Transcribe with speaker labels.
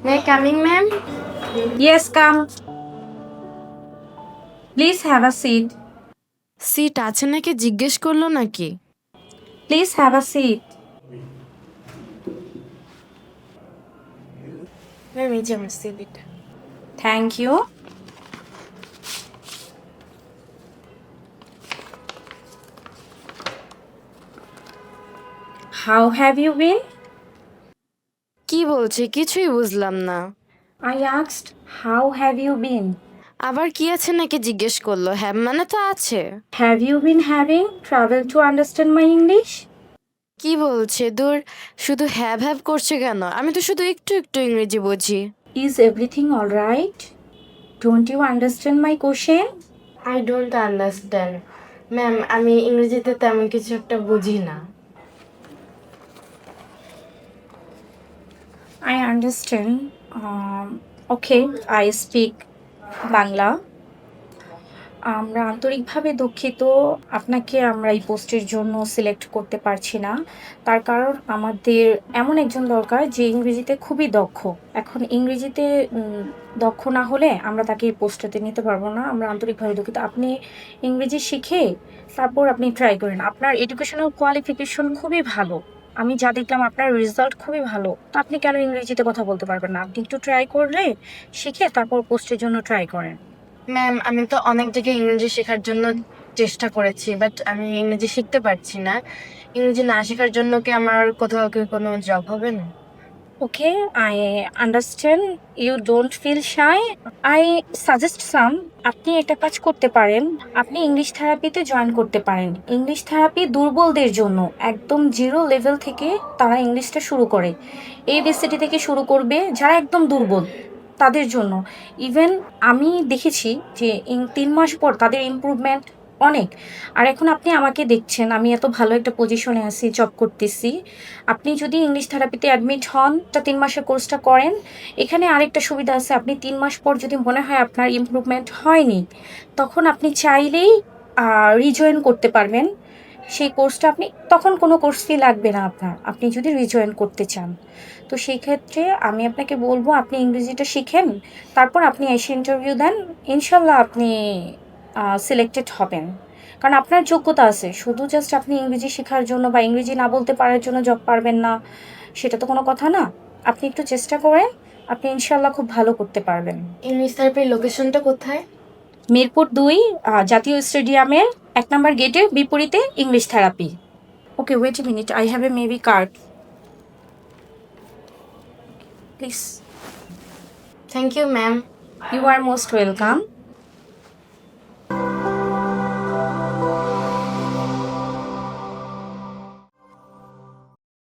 Speaker 1: May I coming, ma'am?
Speaker 2: Yes, come. Please have a seat.
Speaker 1: Seat আছে নাকি জিজ্ঞেস করলো নাকি?
Speaker 2: Please have a seat.
Speaker 1: Ma'am এই যে আমার সিভিটা।
Speaker 2: Thank you. How have you been?
Speaker 1: কি বলছে কিছুই বুঝলাম না।
Speaker 2: I asked, how have you been?
Speaker 1: আবার কি আছে নাকি জিজ্ঞেস করলো, হ্যাঁ মানে তো আছে।
Speaker 2: Have you been having trouble to understand my English?
Speaker 1: কি বলছে দূর, শুধু হ্যাভ হ্যাভ করছে কেন? আমি তো শুধু একটু একটু ইংরেজি বুঝি।
Speaker 2: Is everything all right? Don't you understand my question?
Speaker 1: I don't understand ma'am, আমি ইংরেজিতে তেমন কিছু একটা বুঝি না।
Speaker 2: I understand. Okay, I speak Bangla. আমরা আন্তরিকভাবে দুঃখিত, আপনাকে আমরা এই পোস্টের জন্য সিলেক্ট করতে পারছি না। তার কারণ আমাদের এমন একজন দরকার যে ইংরেজিতে খুবই দক্ষ। এখন ইংরেজিতে দক্ষ না হলে আমরা তাকে এই পোস্টটাতে নিতে পারবো না। আমরা আন্তরিকভাবে দুঃখিত। আপনি ইংরেজি শিখে তারপর আপনি ট্রাই করেন। আপনার এডুকেশনাল কোয়ালিফিকেশন খুবই ভালো। আমি যা দেখলাম আপনার রেজাল্ট খুবই ভালো। তো আপনি কেন ইংরেজিতে কথা বলতে পারবেন না? আপনি একটু ট্রাই করলে শিখে তারপর পোস্টের জন্য ট্রাই করেন।
Speaker 1: ম্যাম আমি তো অনেক জায়গায় ইংরেজি শেখার জন্য চেষ্টা করেছি, বাট আমি ইংরেজি শিখতে পারছি না। ইংরেজি না শেখার জন্য কি আমার কোথাও কি কোনো জব হবে না?
Speaker 2: Okay, I understand you don't feel shy. I suggest some. আপনি একটা কাজ করতে পারেন, আপনি ইংলিশ থেরাপিতে জয়েন করতে পারেন। ইংলিশ থেরাপি দুর্বলদের জন্য, একদম জিরো লেভেল থেকে তারা ইংলিশটা শুরু করে। এবিসিডি থেকে শুরু করবে, যারা একদম দুর্বল তাদের জন্য। ইভেন আমি দেখেছি যে 3 মাস পর তাদের ইমপ্রুভমেন্ট অনেক। আর এখন আপনি আমাকে দেখছেন, আমি এত ভালো একটা পজিশনে আছি, জব করতেছি। আপনি যদি ইংলিশ থেরাপিতে অ্যাডমিট হন, তা 3 মাসের কোর্সটা করেন। এখানে আরেকটা সুবিধা আছে, আপনি 3 মাস পর যদি মনে হয় আপনার ইমপ্রুভমেন্ট হয়নি, তখন আপনি চাইলেই রিজয়েন করতে পারবেন সেই কোর্সটা। আপনি তখন কোনো কোর্স ফি লাগবে না আপনার, আপনি যদি রিজয়েন করতে চান। তো সেই ক্ষেত্রে আমি আপনাকে বলবো আপনি ইংরেজিটা শিখেন, তারপর আপনি এসে ইন্টারভিউ দেন। ইনশাল্লাহ আপনি সিলেক্টেড হবেন, কারণ আপনার যোগ্যতা আছে। শুধু জাস্ট আপনি ইংরেজি শেখার জন্য বা ইংরেজি না বলতে পারার জন্য জব পারবেন না, সেটা তো কোনো কথা না। আপনি একটু চেষ্টা করেন, আপনি ইনশাল্লাহ খুব ভালো করতে পারবেন।
Speaker 1: ইংলিশ থেরাপির লোকেশনটা কোথায়?
Speaker 2: মিরপুর 2 জাতীয় স্টেডিয়ামের 1 নম্বর গেটের বিপরীতে English therapy. Okay, wait a minute, I have a maybe card, please.
Speaker 1: Thank you ma'am.
Speaker 2: You are most welcome.